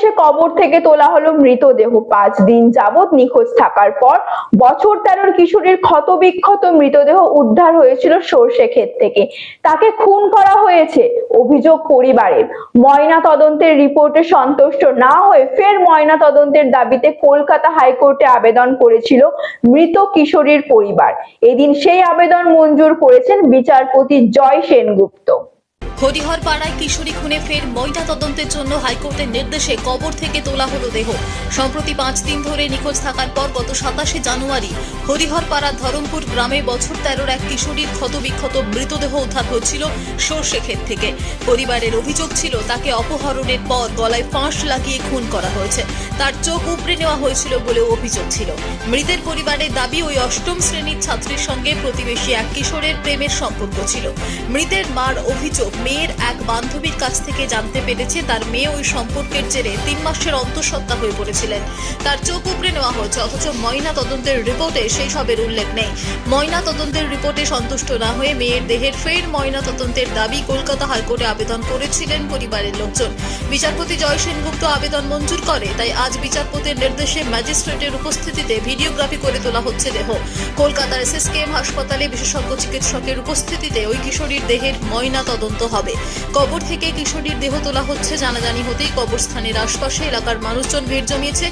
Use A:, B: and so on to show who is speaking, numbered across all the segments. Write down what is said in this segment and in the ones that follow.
A: অবশেষে কবর থেকে তোলা হলো মৃতদেহ। 5 দিন যাবৎ নিখোঁজ থাকার পর বছর 13 কিশোরীর ক্ষতবিক্ষত মৃতদেহ উদ্ধার হয়েছিল সরষেক্ষেত থেকে। তাকে খুন করা হয়েছে অভিযোগ পরিবারের। ময়না তদন্তের রিপোর্টে সন্তুষ্ট না হয়ে ফের ময়না তদন্তের দাবিতে কলকাতা হাইকোর্টে আবেদন করেছিল মৃত কিশোরীর পরিবার। এদিন সেই আবেদন মঞ্জুর করেছেন বিচারপতি জয় সেনগুপ্ত।
B: হরিহরপাড়ায় কিশোরী খুনে ফের ময়না তদন্তের জন্য হাইকোর্টের নির্দেশে কবর থেকে তোলা হলো দেহ। সম্প্রতি 5 দিন ধরে নিখোঁজ থাকার পর গত 27 জানুয়ারি হরিহরপাড়ার ধরমপুর গ্রামে বছর 13 এক কিশোরীর ক্ষতবিক্ষত মৃতদেহ উদ্ধার হয়েছিল সরষেক্ষেত থেকে। পরিবারের অভিযোগ ছিল তাকে অপহরণের পর গলায় ফাঁস লাগিয়ে খুন করা হয়েছে। তার চোখ উপড়ে নেওয়া হয়েছিল বলেও অভিযোগ ছিল। মৃতের পরিবারের দাবি ওই 8ম শ্রেণীর ছাত্রীর সঙ্গে প্রতিবেশী এক কিশোরের প্রেমের সম্পর্ক ছিল। মৃতের মার অভিযোগ মেয়ের এক বান্ধবীর কাছ থেকে জানতে পেরেছে তার মেয়ে ওই সম্পর্কের জেরে 3 মাসের অন্তঃসত্ত্বা হয়ে পড়েছিলেন। তার চোখ উপড়ে নেওয়া হয়েছে, অথচ ময়না তদন্তের রিপোর্টে সেই সবের উল্লেখ নেই। ময়না তদন্তের রিপোর্টে সন্তুষ্ট না হয়ে মেয়ের দেহের ফের ময়না তদন্তের দাবি কলকাতা হাইকোর্টে আবেদন করেছিলেন পরিবারের লোকজন। বিচারপতি জয় সেনগুপ্ত আবেদন মঞ্জুর করে, তাই আজ বিচারপতির নির্দেশে ম্যাজিস্ট্রেটের উপস্থিতিতে ভিডিওগ্রাফি করে তোলা হচ্ছে দেহ। কলকাতার SSKM হাসপাতালে বিশেষজ্ঞ চিকিৎসকের উপস্থিতিতে ওই কিশোরীর দেহের ময়না তদন্ত হবে। কবর থেকে কিশোরীর দেহ তোলা হচ্ছে জানাজানি হতেই কবরস্থানের আশপাশে এলাকার মানুষজন ভিড় জমিয়েছে।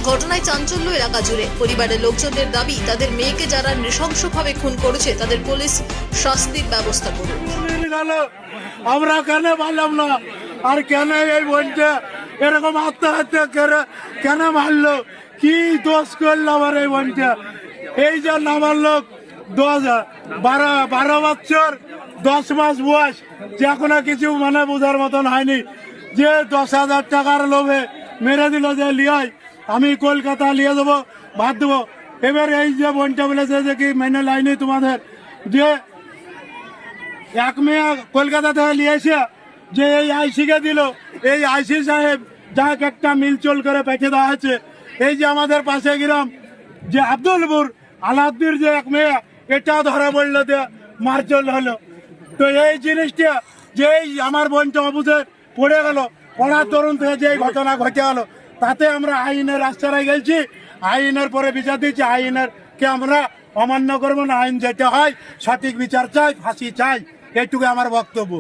B: ঘটনায় চাঞ্চল্য এলাকা জুড়ে। পরিবারের লোকজনের দাবি তাদের মেয়েকে যারা নৃশংসভাবে খুন করেছে তাদের পুলিশ শাস্তির ব্যবস্থা করুক।
C: আমরা কেন পারলাম না, আর কেন এই বোনটা এরকম আত্মহত্যা করে কেন মারলো, কি দোষ করলো আমার এই বোনটা? এই যে আমার লোক 12 বছর 10 মাস বয়স, যে এখনো কিছু মানে বোঝার মতন হয়নি, যে 10,000 টাকার লোভে মেরে দিল যে লিয়াই আমি কলকাতা নিয়ে দেবো, ভাত দেবো। এবার এই যে বোনটা বলেছে যে কি মেনে লাইনি তোমাদের, যে এক মেয়ে কলকাতা থেকে নিয়ে এসে যে এই আইসিকে দিল, এই আইসি সাহেব যাকে একটা মিলচল করে পেটে দেওয়া হয়েছে। এই যে আমাদের পাশে গ্রাম যে আব্দুলপুর আলাদ্দির যে এক মেয়ে, এটা ধরা পড়লো যে মারচল হলো। তো এই জিনিসটা যে আমার বোনটা অবুঝে পড়ে গেল, পড়ার তরুণ থেকে যে ঘটনা ঘটে গেল, তাতে আমরা আইনের রাস্তায় গেছি। আইনের পরে বিচার দিচ্ছি, আইনের কে আমরা অমান্য করবো না। আইন যেটা হয় সঠিক বিচার চাই, ফাঁসি চাই, এইটুকু আমার বক্তব্য।